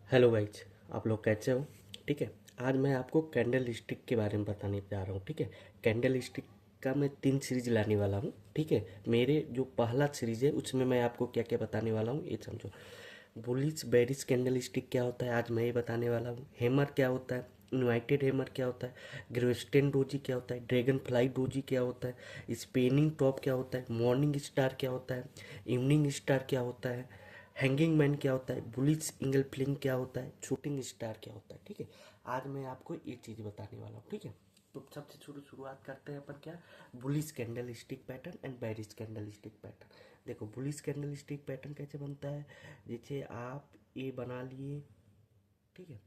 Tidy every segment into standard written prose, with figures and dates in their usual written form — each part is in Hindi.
हेलो गाइज, आप लोग कैसे हो? ठीक है। आज मैं आपको कैंडल स्टिक के बारे में बताने जा रहा हूँ। ठीक है। कैंडल स्टिक का मैं 3 सीरीज लाने वाला हूँ। ठीक है। मेरे जो पहला सीरीज है उसमें मैं आपको क्या क्या बताने वाला हूँ ये समझो। बुलिश बेरिश कैंडल स्टिक क्या होता है आज मैं ये बताने वाला हूँ। हैमर क्या होता है, इन्वाइटेड हैमर क्या होता है, ग्रेस्टेन डोजी क्या होता है, ड्रैगन फ्लाई डोजी क्या होता है, स्पेनिंग टॉप क्या होता है, मॉर्निंग स्टार क्या होता है, इवनिंग स्टार क्या होता है, हैंगिंग मैन क्या होता है, बुलिस इंगल फ्लिंग क्या होता है, शूटिंग स्टार क्या होता है। ठीक है। आज मैं आपको ये चीज़ बताने वाला हूँ। ठीक है। तो सबसे शुरुआत करते हैं अपन क्या, bullish candle stick pattern and bearish candle stick pattern. देखो बुलिस कैंडल स्टिक पैटर्न कैसे बनता है। जैसे आप ये बना लिए, ठीक है,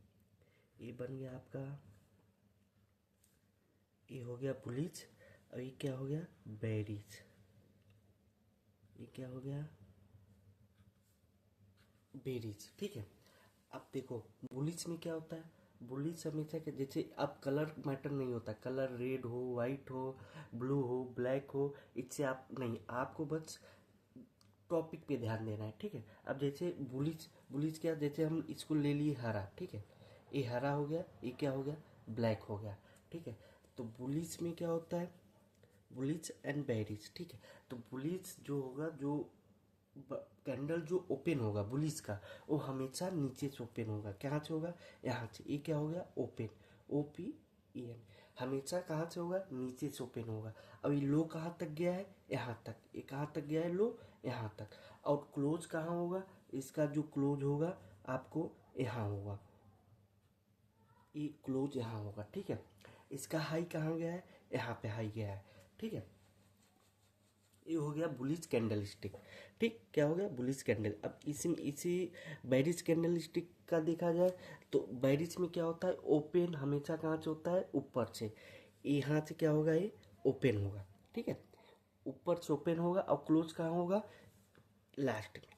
ये बन गया आपका, ये हो गया बुलिस। और ये क्या हो गया, बेरिश। ये क्या हो गया, बेरीज। ठीक है। अब देखो बुलिस में क्या होता है, बुलिस हमेशा के जैसे अब कलर मैटर नहीं होता, कलर रेड हो, वाइट हो, ब्लू हो, ब्लैक हो, इससे आप नहीं, आपको बस टॉपिक पे ध्यान देना है। ठीक है। अब जैसे बुलिस, बुलिस क्या, जैसे हम इसको ले लिए हरा, ठीक है, ये हरा हो गया, ये क्या हो गया, ब्लैक हो गया। ठीक है। तो बुलिस में क्या होता है, बुलिस एंड बेरिज। ठीक है। तो बुलिस जो होगा, जो कैंडल जो ओपन होगा बुलिस का, वो हमेशा नीचे से ओपन होगा। कहाँ से होगा, यहाँ से। ये क्या हो गया, ओपन, OPEN। हमेशा कहाँ से होगा, नीचे से ओपन होगा। अब ये लो कहाँ तक गया है, यहाँ तक। ये कहाँ तक गया है, लो यहाँ तक। और क्लोज कहाँ होगा, इसका जो क्लोज होगा आपको यहाँ होगा, ये क्लोज यहाँ होगा। ठीक है। इसका हाई कहाँ गया है, यहाँ पे हाई गया है। ठीक है। ये हो गया बुलिश कैंडल स्टिक। ठीक, क्या हो गया, बुलिश कैंडल। अब इसी बैरिश कैंडल स्टिक का देखा जाए तो बैरिश में क्या होता है, ओपन हमेशा कहाँ से होता है, ऊपर से। यहाँ से क्या होगा, ये ओपन होगा। ठीक है। ऊपर से ओपन होगा और क्लोज कहाँ होगा, लास्ट में,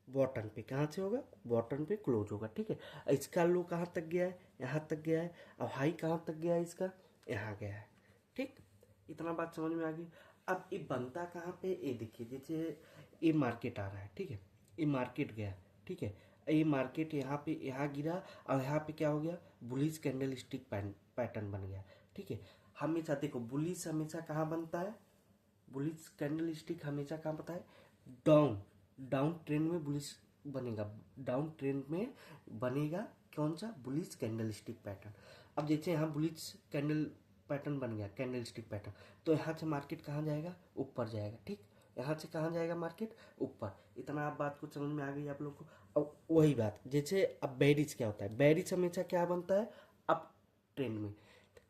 बॉटम पे। कहाँ से होगा, बॉटम पे क्लोज होगा। ठीक है। इसका लो कहाँ तक गया है, यहाँ तक गया है। अब हाई कहाँ तक गया है इसका, यहाँ गया है। ठीक, इतना बात समझ में आ गई। अब ये बनता कहाँ पे, ये देखिए, जैसे ये मार्केट आ रहा है, ठीक है, ये मार्केट गया, ठीक है, ये मार्केट यहाँ पे, यहाँ गिरा, और यहाँ पे क्या हो गया, बुलिश कैंडल स्टिक पैटर्न बन गया। ठीक है। हमेशा देखो बुलिश हमेशा कहाँ बनता है, बुलिश कैंडल स्टिक हमेशा कहाँ बनता है, डाउन, डाउन ट्रेंड में बुलिश बनेगा, डाउन ट्रेंड में बनेगा। कौन सा, बुलिश कैंडल स्टिक पैटर्न। अब जैसे यहाँ बुलिश कैंडल पैटर्न बन गया, कैंडल स्टिक पैटर्न, तो यहाँ से मार्केट कहाँ जाएगा, ऊपर जाएगा। ठीक, यहाँ से कहाँ जाएगा मार्केट, ऊपर। इतना आप बात को समझ में आ गई आप लोग को। अब वही बात, जैसे अब बेरिज क्या होता है, बेरिज हमेशा क्या बनता है, अप ट्रेंड में।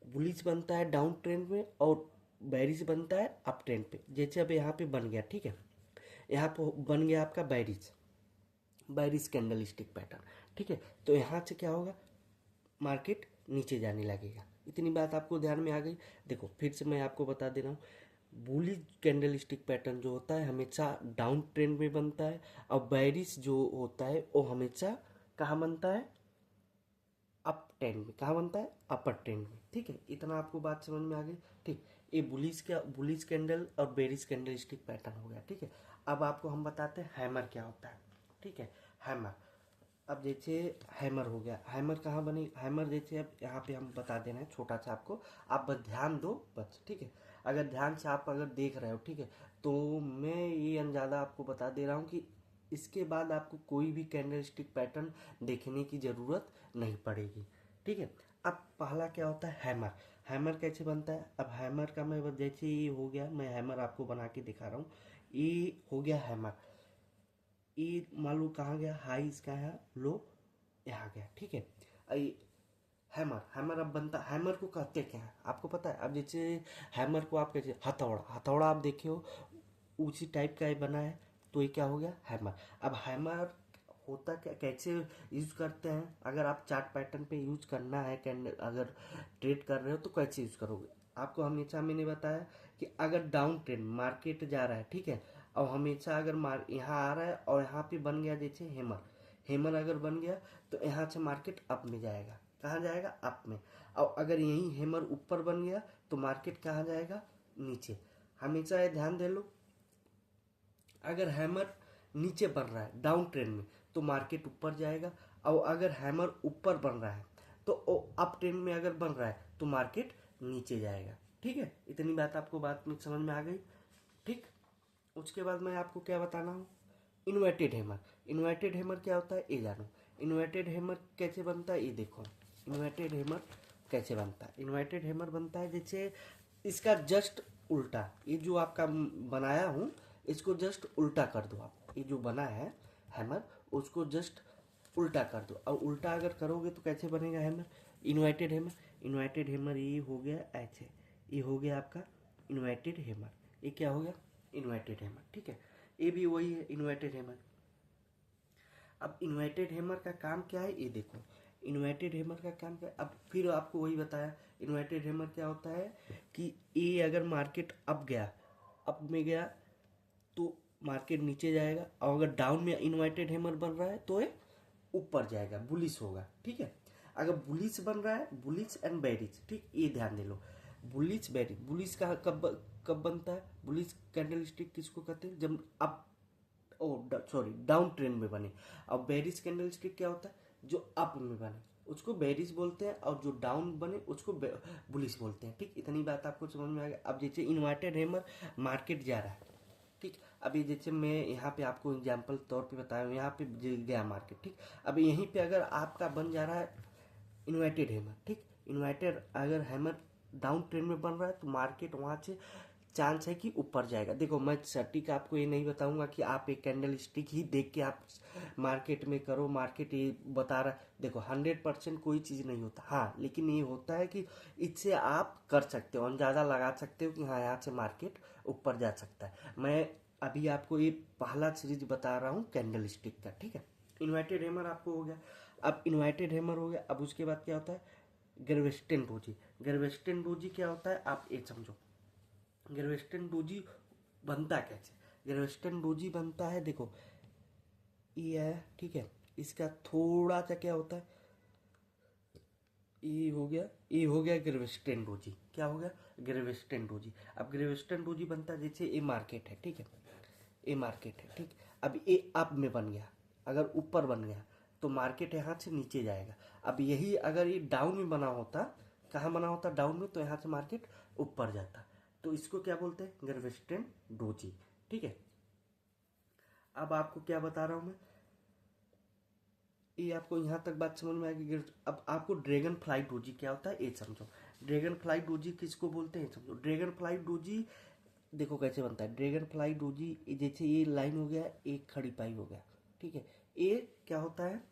बुलिश बनता है डाउन ट्रेंड में, और बेरिज बनता है अप ट्रेंड पे। जैसे अब यहाँ पे बन गया, ठीक है, यहाँ पे बन गया आपका bearish, bearish candle stick pattern. ठीक है। तो यहाँ से क्या होगा, मार्केट नीचे जाने लगेगा। इतनी बात आपको ध्यान में आ गई। देखो फिर से मैं आपको बता दे रहा हूँ, बुलिश कैंडल स्टिक पैटर्न जो होता है हमेशा डाउन ट्रेंड में बनता है, और बेरिश जो होता है वो हमेशा कहाँ बनता है, अप ट्रेंड में। कहाँ बनता है, अपर ट्रेंड में। ठीक है। इतना आपको बात समझ में आ गई। ठीक, ये बुलिश क्या, बुलिश कैंडल और बेरिश कैंडल स्टिक पैटर्न हो गया। ठीक है। अब आपको हम बताते हैं हैमर क्या होता है। ठीक है, हैमर। अब जैसे हैमर हो गया, हैमर कहाँ बने, हैमर जैसे अब यहाँ पे हम बता देना है छोटा सा आपको, आप बस ध्यान दो बस। ठीक है। अगर ध्यान से आप अगर देख रहे हो, ठीक है, तो मैं ये अंदाजा आपको बता दे रहा हूँ कि इसके बाद आपको कोई भी कैंडल स्टिक पैटर्न देखने की ज़रूरत नहीं पड़ेगी। ठीक है। अब पहला क्या होता है, हैमर। हैमर कैसे बनता है, अब हैमर का मैं जैसे ये हो गया, मैं हैमर आपको बना के दिखा रहा हूँ। ये हो गया हैमर, ये मान लो कहाँ गया, हाई इसका है, लो यहाँ गया। ठीक है। ये हैमर, हैमर अब बनता, हैमर को कहते क्या है आपको पता है। अब जैसे हैमर को आप कैसे, हथौड़ा, हथौड़ा आप देखे हो उसी टाइप का ये बना है, तो ये क्या हो गया, हैमर। अब हैमर होता क्या, कैसे यूज करते हैं, अगर आप चार्ट पैटर्न पे यूज करना है, कैंडल अगर ट्रेड कर रहे हो तो कैसे यूज करोगे। आपको हमेशा मैंने बताया कि अगर डाउन ट्रेंड मार्केट जा रहा है, ठीक है, और हमेशा अगर मार यहाँ आ रहा है और यहाँ पे बन गया जैसे हैमर, हैमर अगर बन गया तो यहाँ से मार्केट अप में जाएगा। कहाँ जाएगा, अप में। और अगर यही हैमर ऊपर बन गया तो मार्केट कहाँ जाएगा, नीचे। हमेशा ये ध्यान दे लो, अगर हैमर नीचे बढ़ रहा है डाउन ट्रेंड में तो मार्केट ऊपर जाएगा, और अगर हैमर ऊपर बन रहा है तो अप ट्रेंड में अगर बन रहा है तो मार्केट नीचे जाएगा। ठीक है, इतनी बात आपको बात में समझ में आ गई। ठीक, उसके बाद मैं आपको क्या बताना हूँ, इन्वर्टेड हैमर। इन्वर्टेड हैमर क्या होता है ये जानो। इन्वर्टेड हैमर कैसे बनता है ये देखो। इन्वर्टेड हैमर कैसे बनता है, इन्वर्टेड हैमर बनता है जैसे इसका जस्ट उल्टा, ये जो आपका बनाया हूँ इसको जस्ट उल्टा कर दो आप। ये जो बना है हैमर उसको जस्ट उल्टा कर दो, और उल्टा अगर करोगे तो कैसे बनेगा hammer, inverted hammer. Inverted hammer ये हो गया ऐसे, ये हो गया आपका इन्वर्टेड हैमर। ये क्या हो गया, इन्वर्टेड हैमर। ठीक है, ये भी वही है इन्वर्टेड हैमर। अब इन्वर्टेड हैमर का काम क्या है ये देखो। इन्वर्टेड हैमर का काम क्या है, अब फिर आपको वही बताया। इन्वर्टेड हैमर क्या होता है कि ये अगर मार्केट अप गया, अप में गया तो मार्केट नीचे जाएगा, और अगर डाउन में इन्वर्टेड हैमर बन रहा है तो ये ऊपर जाएगा, बुलिश होगा। ठीक है, अगर बुलिश बन रहा है, बुलिश एंड बेरिश, ठीक, ये ध्यान दे लो। बुलिश बेरिश, बुलिश का कब कब बनता है, बुलिश कैंडल स्टिक किसको कहते हैं, जब अप सॉरी डाउन ट्रेंड में बने। अब बेरिश कैंडल स्टिक क्या होता है, जो अप में बने उसको बेरिश बोलते हैं, और जो डाउन बने उसको बुलिश बोलते हैं। ठीक, इतनी बात आपको समझ में आ गया। अब जैसे इन्वर्टेड हैमर मार्केट जा रहा है, ठीक, अभी जैसे मैं यहाँ पे आपको एग्जांपल तौर पे बताया, यहाँ पे गया मार्केट, ठीक, अब यहीं पे अगर आपका बन जा रहा है इन्वर्टेड हैमर, ठीक, इन्वर्टेड अगर हैमर डाउन ट्रेंड में बन रहा है तो मार्केट वहाँ से चांस है कि ऊपर जाएगा। देखो मैं सटीक आपको ये नहीं बताऊंगा कि आप एक कैंडल स्टिक ही देख के आप मार्केट में करो, मार्केट ये बता रहा है, देखो 100% कोई चीज़ नहीं होता, हाँ, लेकिन ये होता है कि इससे आप कर सकते हो, अंदाज़ा लगा सकते हो कि हाँ यहाँ से मार्केट ऊपर जा सकता है। मैं अभी आपको ये पहला सीरीज बता रहा हूँ कैंडल स्टिक का। ठीक है, इन्वर्टेड हैमर आपको हो गया। अब इन्वर्टेड हैमर हो गया, अब उसके बाद क्या होता है, गर्वेस्टन डोजी। गर्वेस्टन डोजी क्या होता है आप ये समझो। गर्वेस्टन डोजी बनता कैसे, गर्वेस्टन डोजी बनता है देखो, ये है, ठीक है, इसका थोड़ा सा क्या होता है, ये हो गया, ये हो गया ग्रेविस्टेन डोजी। क्या हो गया, ग्रेविस्टेन डोजी। अब ग्रेविस्टेन डोजी बनता है जैसे ये मार्केट है, ठीक है, ये मार्केट है, ठीक, अब ये अप में बन गया, अगर ऊपर बन गया तो मार्केट यहाँ से नीचे जाएगा। अब यही अगर ये डाउन में बना होता, कहाँ बना होता डाउन में, तो यहाँ से मार्केट ऊपर जाता, तो इसको क्या बोलते हैं, ग्रेविस्टेन डोजी। ठीक है, अब आपको क्या बता रहा हूँ मैं, ये आपको यहाँ तक बात समझ में आएगी। अब आपको ड्रैगन फ्लाई डोजी क्या होता है ये समझो। ड्रैगन फ्लाई डोजी किसको बोलते हैं समझो। ड्रैगन फ्लाई डोजी देखो कैसे बनता है। ड्रैगन फ्लाई डोजी जैसे ये लाइन हो गया, एक खड़ी पाई हो गया, ठीक है, ये क्या होता है,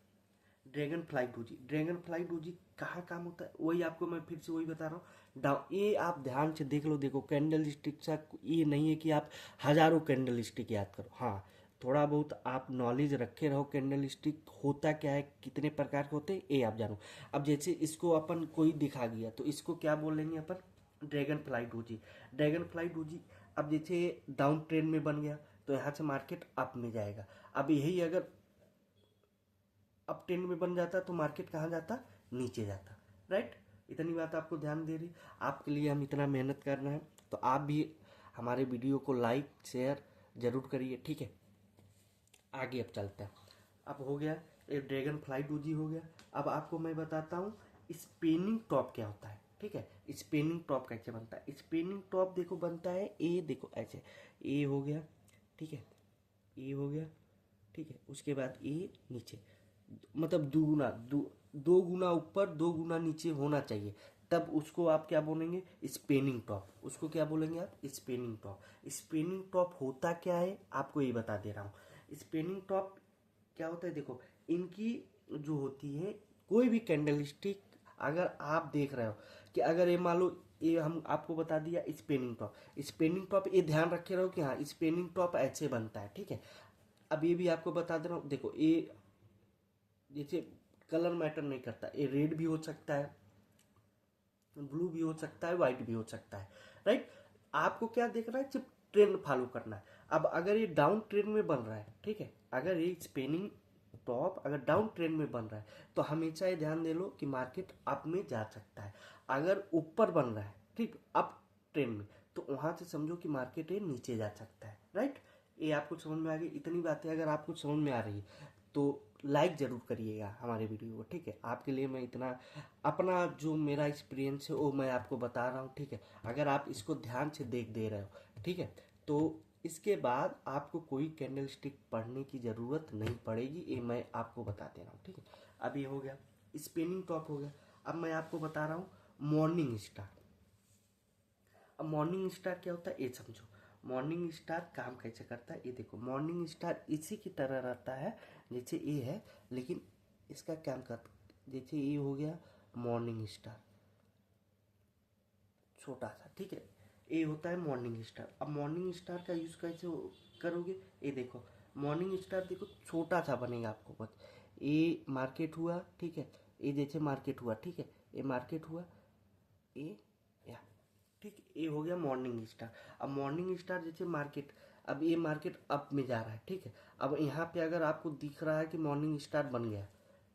dragon fly doji. Dragonfly doji कहाँ काम होता है, वही आपको मैं फिर से वही बता रहा हूँ। डाउन, ये आप ध्यान से देख लो, देखो कैंडल स्टिक सा ये नहीं है कि आप हजारों कैंडल स्टिक याद करो, हाँ, थोड़ा बहुत आप नॉलेज रखे रहो कैंडल स्टिक होता क्या है, कितने प्रकार के होते हैं ये आप जानो। अब जैसे इसको अपन कोई दिखा गया तो इसको क्या बोलेंगे अपन, dragonfly doji. Dragonfly doji अब जैसे डाउन ट्रेंड में बन गया तो यहाँ से मार्केट अप में जाएगा। अब यही अगर अप ट्रेंड में बन जाता तो मार्केट कहाँ जाता, नीचे जाता, राइट। इतनी बात आपको ध्यान दे रही, आपके लिए हम इतना मेहनत कर रहे हैं, तो आप भी हमारे वीडियो को लाइक शेयर जरूर करिए। ठीक है, आगे अब चलते हैं। अब हो गया एक ड्रैगन फ्लाई डोजी हो गया। अब आपको मैं बताता हूँ स्पिनिंग टॉप क्या होता है। ठीक है, स्पिनिंग टॉप कैसे बनता है। स्पिनिंग टॉप देखो बनता है, ए देखो ऐसे, ए हो गया, ठीक है, ए हो गया, ठीक है, उसके बाद ए नीचे, मतलब दुगुना, दो गुना ऊपर दो गुना नीचे होना चाहिए, तब उसको आप क्या बोलेंगे, स्पेनिंग टॉप। उसको क्या बोलेंगे आप, स्पेनिंग टॉप। स्पेनिंग टॉप होता क्या है आपको ये बता दे रहा हूँ। स्पेनिंग टॉप क्या होता है, देखो इनकी जो होती है कोई भी कैंडल स्टिक, अगर आप देख रहे हो कि अगर ये मान लो ये हम आपको बता दिया स्पेनिंग टॉप, स्पेनिंग टॉप ये ध्यान रखे रहो कि हाँ स्पेनिंग टॉप ऐसे बनता है। ठीक है, अब ये भी आपको बता दे रहा हूँ, देखो ये जैसे कलर मैटर नहीं करता, ये रेड भी हो सकता है, ब्लू भी हो सकता है, व्हाइट भी हो सकता है, राइट। आपको क्या देखना है, सिर्फ ट्रेंड फॉलो करना है। अब अगर ये डाउन ट्रेंड में बन रहा है, ठीक है, अगर ये स्पेनिंग टॉप अगर डाउन ट्रेंड में बन रहा है तो हमेशा ये ध्यान दे लो कि मार्केट अप में जा सकता है। अगर ऊपर बन रहा है, ठीक, अप ट्रेंड में, तो वहां से समझो कि मार्केट ये नीचे जा सकता है, राइट। ये आपको समझ में आ गई। इतनी बातें अगर आपको समझ में आ रही है तो लाइक ज़रूर करिएगा हमारे वीडियो को, ठीक है। आपके लिए मैं इतना अपना जो मेरा एक्सपीरियंस है वो मैं आपको बता रहा हूँ, ठीक है। अगर आप इसको ध्यान से देख दे रहे हो, ठीक है, तो इसके बाद आपको कोई कैंडल स्टिक पढ़ने की ज़रूरत नहीं पड़ेगी, ये मैं आपको बता दे रहा हूँ, ठीक है। अब ये हो गया स्पिनिंग टॉप हो गया। अब मैं आपको बता रहा हूँ मॉर्निंग स्टार। अब मॉर्निंग स्टार क्या होता है ये समझो। मॉर्निंग स्टार काम कैसे करता है ये देखो। मॉर्निंग स्टार इसी की तरह रहता है जैसे ये है, लेकिन इसका काम कर, जैसे ये हो गया मॉर्निंग स्टार छोटा सा, ठीक है। ये होता है मॉर्निंग स्टार। अब मॉर्निंग स्टार का यूज़ कैसे करोगे, ये देखो। मॉर्निंग स्टार देखो छोटा सा बनेगा आपको बस। ये मार्केट हुआ, ठीक है, ये जैसे मार्केट हुआ, ठीक है, ये मार्केट हुआ, ये या ठीक, ये हो गया मॉर्निंग स्टार। अब मॉर्निंग स्टार जैसे मार्केट, अब ये मार्केट अप में जा रहा है, ठीक है। अब यहाँ पे अगर आपको दिख रहा है कि मॉर्निंग स्टार बन गया,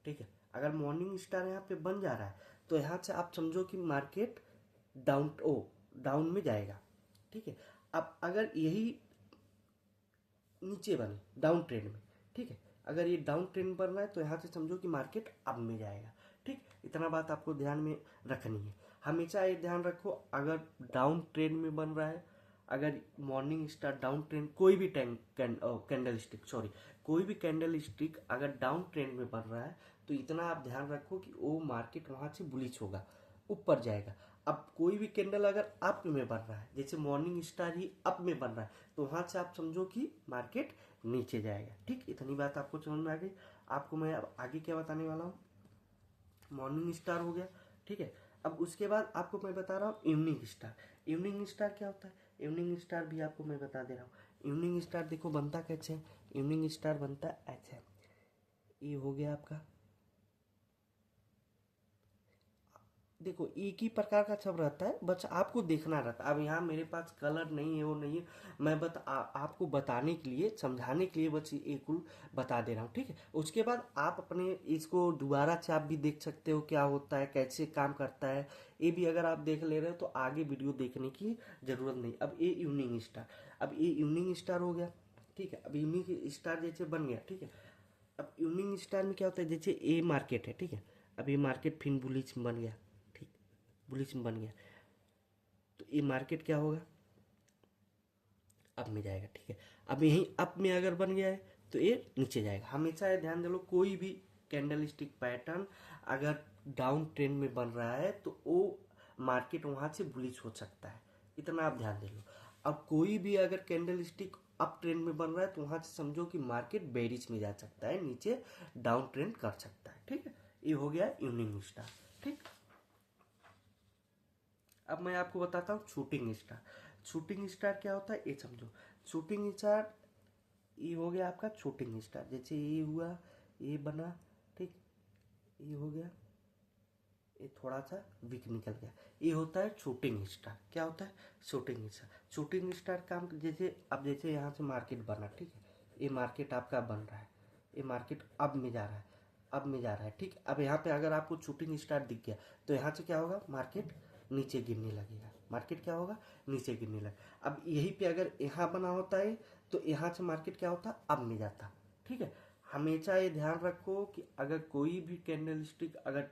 ठीक है, अगर मॉर्निंग स्टार यहाँ पे बन जा रहा है तो यहाँ से आप समझो कि मार्केट डाउन में जाएगा, ठीक है। अब अगर यही नीचे बने डाउन ट्रेंड में, ठीक है, अगर ये डाउन ट्रेंड बन रहा है तो यहाँ से समझो कि मार्केट अप में जाएगा, ठीक। इतना बात आपको ध्यान में रखनी है। हमेशा ये ध्यान रखो, अगर डाउन ट्रेंड में बन रहा है, अगर मॉर्निंग स्टार डाउन ट्रेंड, कोई भी कैंडल स्टिक, सॉरी, कोई भी कैंडल स्टिक अगर डाउन ट्रेंड में बन रहा है तो इतना आप ध्यान रखो कि वो मार्केट वहां से बुलिश होगा, ऊपर जाएगा। अब कोई भी कैंडल अगर अप में बन रहा है, जैसे मॉर्निंग स्टार ही अप में बन रहा है, तो वहां से आप समझो कि मार्केट नीचे जाएगा, ठीक। इतनी बात आपको समझ में आ गई। आपको मैं अब आगे क्या बताने वाला हूँ, मॉर्निंग स्टार हो गया, ठीक है। अब उसके बाद आपको मैं बता रहा हूँ इवनिंग स्टार। इवनिंग स्टार क्या होता है, इवनिंग स्टार भी आपको मैं बता दे रहा हूँ। इवनिंग स्टार देखो बनता कैसे है, इवनिंग स्टार बनता है ऐसे। ये हो गया आपका, देखो एक ही प्रकार का सब रहता है, बस आपको देखना रहता है। अब यहाँ मेरे पास कलर नहीं है, वो नहीं है, मैं आपको बताने के लिए, समझाने के लिए बस एक कुल बता दे रहा हूँ, ठीक है। उसके बाद आप अपने इसको दोबारा से आप भी देख सकते हो क्या होता है, कैसे काम करता है। ये भी अगर आप देख ले रहे हो तो आगे वीडियो देखने की जरूरत नहीं। अब ये इवनिंग स्टार, अब ये इवनिंग स्टार हो गया, ठीक है। अब इवनिंग स्टार जैसे बन गया, ठीक है। अब इवनिंग स्टार में क्या होता है, जैसे ए मार्केट है, ठीक है, अब ये मार्केट फिर बुलिश में बन गया, ठीक, बुलिश में बन गया, तो ये मार्केट क्या होगा, अप में जाएगा, ठीक है। अब यहीं अप में अगर बन गया है तो ये नीचे जाएगा। हमेशा ये ध्यान दे लो, कोई भी कैंडल स्टिक पैटर्न अगर डाउन ट्रेंड में बन रहा है तो वो मार्केट वहां से बुलिश हो सकता है, इतना आप ध्यान दे लो। अब कोई भी अगर कैंडल स्टिक अप ट्रेंड में बन रहा है तो वहां से समझो कि मार्केट बेरिश में जा सकता है, नीचे डाउन ट्रेंड कर सकता है, ठीक है। ये हो गया इवनिंग स्टार, ठीक। अब मैं आपको बताता हूँ शूटिंग स्टार। शूटिंग स्टार क्या होता है ये समझो। शूटिंग स्टार ये हो गया आपका शूटिंग स्टार, जैसे ये हुआ, ये बना, ठीक, ये हो गया, ये थोड़ा सा वीक निकल गया, ये होता है शूटिंग स्टार। क्या होता है, शूटिंग स्टार। शूटिंग स्टार काम जैसे, अब जैसे यहाँ से मार्केट बना, ठीक है, ये मार्केट आपका बन रहा है, ये मार्केट अब में जा रहा है, अब में जा रहा है, ठीक। अब यहाँ पे अगर आपको शूटिंग स्टार दिख गया तो यहाँ से क्या होगा, मार्केट नीचे गिरने लगेगा, मार्केट क्या होगा, नीचे गिरने लगेगा। अब यहीं पे अगर यहाँ बना होता है तो यहाँ से मार्केट क्या होता, अब में जाता, ठीक है। हमेशा ये ध्यान रखो कि अगर कोई भी कैंडल स्टिक अगर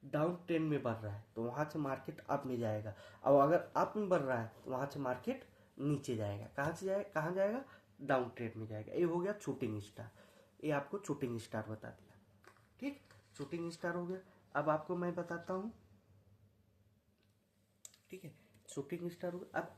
डाउन ट्रेंड में बढ़ रहा है तो वहां से मार्केट अप में जाएगा, और अगर अप में बढ़ रहा है तो वहां से मार्केट नीचे जाएगा। कहाँ से जाएगा, कहाँ जाएगा, डाउन ट्रेंड में जाएगा। ये हो गया शूटिंग स्टार, ये आपको शूटिंग स्टार बता दिया, ठीक। शूटिंग स्टार हो गया। अब आपको मैं बताता हूँ, ठीक है, शूटिंग स्टार हो गया। अब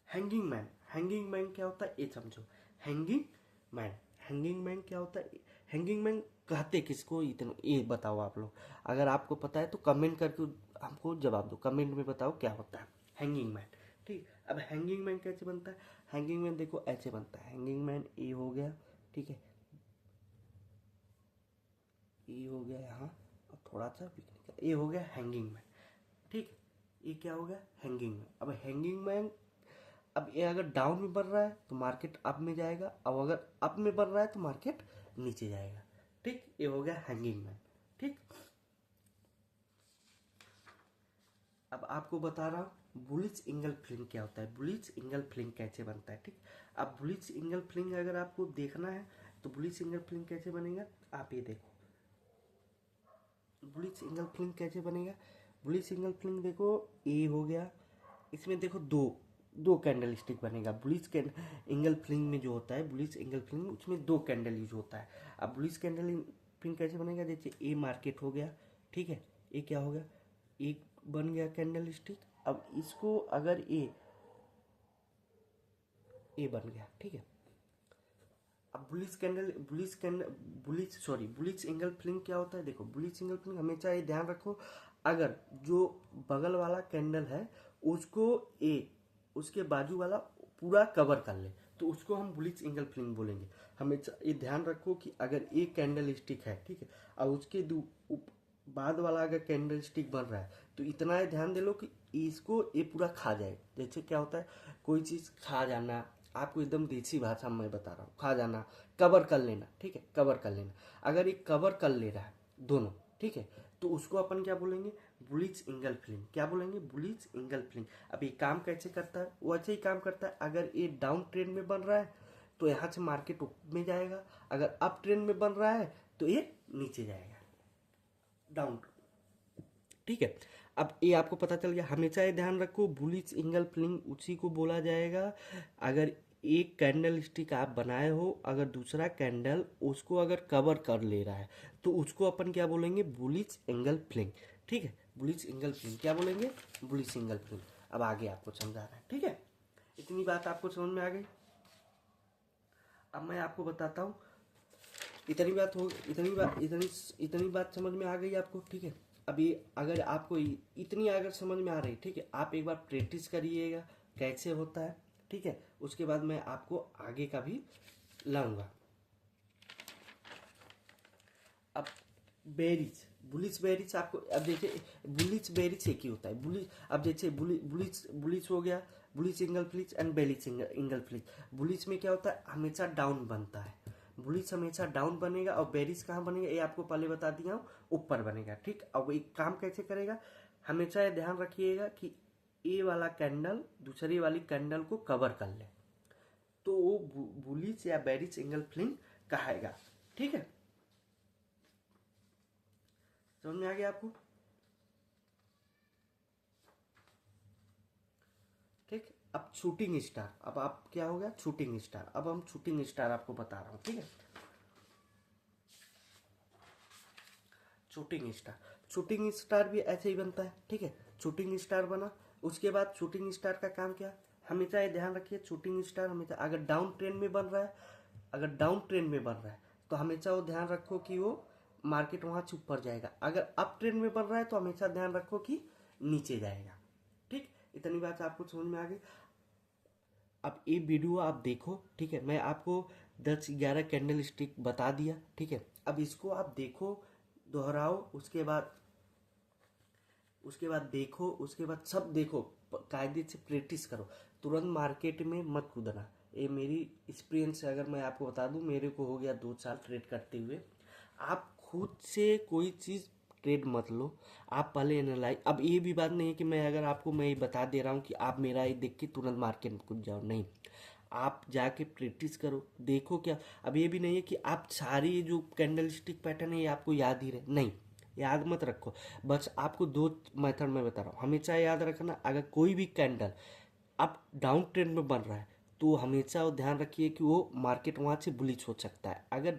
हैंगिंग मैन। हैंगिंग मैन क्या होता है ये समझो। हैंगिंग मैन, हैंगिंग मैन क्या होता है, हैंगिंग मैन कहते किसको, इतना ये बताओ आप लोग। अगर आपको पता है तो कमेंट करके हमको जवाब दो, कमेंट में बताओ क्या होता है हैंगिंग मैन, ठीक। अब हैंगिंग मैन कैसे बनता है, हैंगिंग मैन देखो ऐसे बनता है। हैंगिंग मैन ये हो गया, ठीक है, ये हो गया यहाँ, और थोड़ा सा ये हो गया हैंगिंग मैन, ठीक। ये क्या हो गया, हैंगिंग मैन। अब हैंगिंग मैन, अब ये अगर डाउन में बढ़ रहा है तो मार्केट अप में जाएगा, और अगर अप में बढ़ रहा है तो मार्केट नीचे जाएगा, ठीक। ये हो गया हैंगिंग मैन, ठीक। अब आपको बता रहा हूँ बुलिश एंगल फ्लिंग क्या होता है, बुलिश एंगल फ्लिंग कैसे बनता है, ठीक। अब बुलिश एंगल फ्लिंग अगर आपको देखना है तो बुलिश सिंगल फ्लिंग कैसे बनेगा, आप ये देखो बुलिश सिंगल फ्लिंग कैसे बनेगा। बुलिश सिंगल फ्लिंग देखो, ए हो गया, इसमें देखो दो दो कैंडल स्टिक बनेगा। बुलिश एंगल फ्लिंग में जो होता है, बुलिश एंगल फ्लिंग उसमें दो कैंडल यूज होता है। अब बुलिश कैंडल फ्लिंग कैसे बनेगा, जैसे ए मार्केट हो गया, ठीक है, ए क्या हो गया, एक बन गया कैंडल स्टिक। अब इसको अगर ए बन गया, ठीक है। अब बुलिश एंगल फ्लिंग क्या होता है, देखो बुलिश एंगल फ्लिंग हमेशा ये ध्यान रखो, अगर जो बगल वाला कैंडल है उसको ए उसके बाजू वाला पूरा कवर कर ले तो उसको हम बुलिश एंगल फ्लिंग बोलेंगे। हमेशा ये ध्यान रखो कि अगर एक कैंडल स्टिक है, ठीक है, और उसके बाद वाला अगर कैंडल स्टिक बन रहा है तो इतना ही ध्यान दे लो कि इसको ये पूरा खा जाए। जैसे क्या होता है, कोई चीज़ खा जाना, आपको एकदम देसी भाषा में मैं बता रहा हूँ, खा जाना, कवर कर लेना, ठीक है, कवर कर लेना। अगर ये कवर कर ले रहा है दोनों, ठीक है, तो उसको अपन क्या बोलेंगे, बुलिश एंगल फ्लिंग। क्या बोलेंगे, बुलिश एंगल फ्लिंग। अब ये काम कैसे करता है, वैसे ही काम करता है। अगर ये डाउन ट्रेंड में बन रहा है तो यहाँ से मार्केट अप में जाएगा, अगर अप ट्रेंड में बन रहा है तो ये नीचे जाएगा, डाउन, ठीक है। अब ये आपको पता चल गया। हमेशा ये ध्यान रखो, बुलिश एंगल फ्लिंग उसी को बोला जाएगा अगर एक कैंडल स्टिक आप बनाए हो, अगर दूसरा कैंडल उसको अगर कवर कर ले रहा है तो उसको अपन क्या बोलेंगे, बुलिश एंगल फ्लिंग, ठीक है। बुलिश एंगल फ्लिंग क्या बोलेंगे, बुलिश एंगल फ्लिंग। अब आगे आपको समझा रहा है, ठीक है, इतनी बात आपको समझ में आ गई। अब मैं आपको बताता हूँ, इतनी बात समझ में आ गई आपको, ठीक है। अभी अगर आपको इतनी अगर समझ में आ रही, ठीक है, आप एक बार प्रैक्टिस करिएगा कैसे होता है, ठीक है। उसके बाद मैं आपको आगे का भी लाऊंगा। अब बेरीज, बुलिश बेरीज आपको, अब देखिए बुलिश बेरीज एक ही होता है। बुलिश, अब जैसे बुलिश हो गया, bullish engulfing and bearish engulfing. Bullish में क्या होता है, हमेशा डाउन बनता है, बुलिश हमेशा डाउन बनेगा। और बेरिश कहाँ बनेगा, ये आपको पहले बता दिया हूँ, ऊपर बनेगा, ठीक। अब एक काम कैसे करेगा, हमेशा ये ध्यान रखिएगा कि ए वाला कैंडल दूसरी वाली कैंडल को कवर कर ले तो वो बुलिश या बेरिश एंगल फ्लिंग कहेगा, ठीक है। समझ में आ गया आपको, ठीक। अब शूटिंग स्टार, अब आप क्या हो गया, शूटिंग स्टार। अब हम शूटिंग स्टार आपको बता रहा हूँ, ठीक है। शूटिंग स्टार भी ऐसे ही बनता है, ठीक है। शूटिंग स्टार बना, उसके बाद शूटिंग स्टार का काम क्या, हमेशा ये ध्यान रखिए, शूटिंग स्टार हमेशा अगर डाउन ट्रेंड में बन रहा है, तो हमेशा वो ध्यान रखो कि वो मार्केट वहां से ऊपर जाएगा। अगर अप ट्रेंड में बन रहा है तो हमेशा ध्यान रखो कि नीचे जाएगा, ठीक। इतनी बात आपको समझ में आ गई। अब ये वीडियो आप देखो, ठीक है, मैं आपको 10-11 कैंडल स्टिक बता दिया, ठीक है। अब इसको आप देखो, दोहराओ, उसके बाद देखो, उसके बाद सब देखो, कायदे से प्रैक्टिस करो, तुरंत मार्केट में मत कूदना। ये मेरी एक्सपीरियंस है, अगर मैं आपको बता दूं, मेरे को हो गया 2 साल ट्रेड करते हुए। आप खुद से कोई चीज़ ट्रेड मत लो, आप पहले एनालाइज। अब ये भी बात नहीं है कि मैं ये बता दे रहा हूँ कि आप मेरा ये देख के तुरंत मार्केट में कूद जाओ, नहीं। आप जाके प्रैक्टिस करो, देखो क्या। अब ये भी नहीं है कि आप सारी जो कैंडल स्टिक पैटर्न है ये आपको याद ही रहे, नहीं, याद मत रखो। बस आपको 2 मेथड में बता रहा हूँ, हमेशा याद रखना। अगर कोई भी कैंडल आप डाउन ट्रेंड में बन रहा है तो हमेशा वो ध्यान रखिए कि वो मार्केट वहाँ से बुलिश हो सकता है। अगर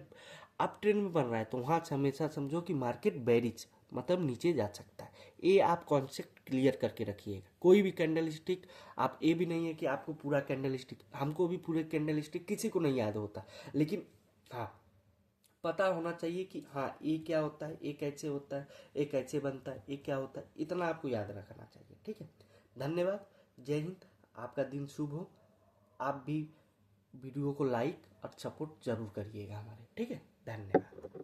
अप ट्रेंड में बन रहा है तो वहाँ से हमेशा समझो कि मार्केट बेरिज, मतलब नीचे जा सकता है। ये आप कॉन्सेप्ट क्लियर करके रखिएगा। कोई भी कैंडल स्टिक, आप ये भी नहीं है कि आपको पूरा कैंडल स्टिक, हमको भी पूरे कैंडल स्टिक किसी को नहीं याद होता, लेकिन हाँ पता होना चाहिए कि हाँ ये क्या होता है, ये कैसे होता है, ये कैसे बनता है, ये क्या होता है, इतना आपको याद रखना चाहिए, ठीक है। धन्यवाद, जय हिंद, आपका दिन शुभ हो। आप भी वीडियो को लाइक और सपोर्ट जरूर करिएगा हमारे, ठीक है। धन्यवाद।